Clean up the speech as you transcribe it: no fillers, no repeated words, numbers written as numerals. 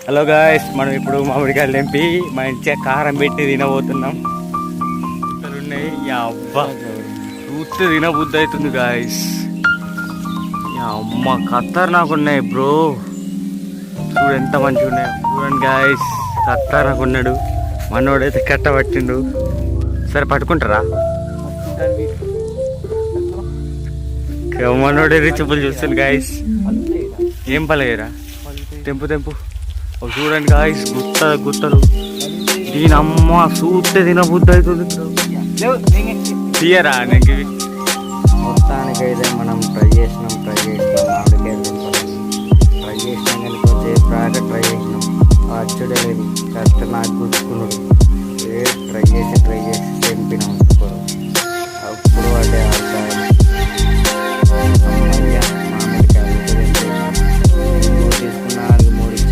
Hello guys, మనం ఇప్పుడు మామిడికాయలు తెంపి మంచిగా కారం పెట్టి తినబోతున్నాం. ఉన్నాయి అబ్బా, చూస్తే తినబుద్ధి అవుతుంది గాయస్. అమ్మ ఖతర్నాక్ ఉన్నాయి బ్రో, చూడు ఎంత మంచిగా ఉన్నాయి. చూడండి గాయస్, ఖతర్నాక్ ఉన్నాడు మనోడైతే కట్ట పట్టిండు. సరే పట్టుకుంటారా? మనోడే రిచబుల్ చూస్తాను గాయస్. ఏం పలేరా, తెంపు తెంపు. చూడండి గాయస్, గుత్తలు దీని అమ్మ చూస్తే తినబుద్ధి అవుతుంది. తీయరా నీకు? మొత్తానికైతే మనం ట్రై చేసినాం మామిడికాయలు ట్రై చేసినాం కానీ కొంచెం బాగా ట్రై చేసినాం. అచ్చుడే లేదు, కరెక్ట్ నాకు గుర్తుకున్నాడు. ట్రై చేసి తెంపినాం.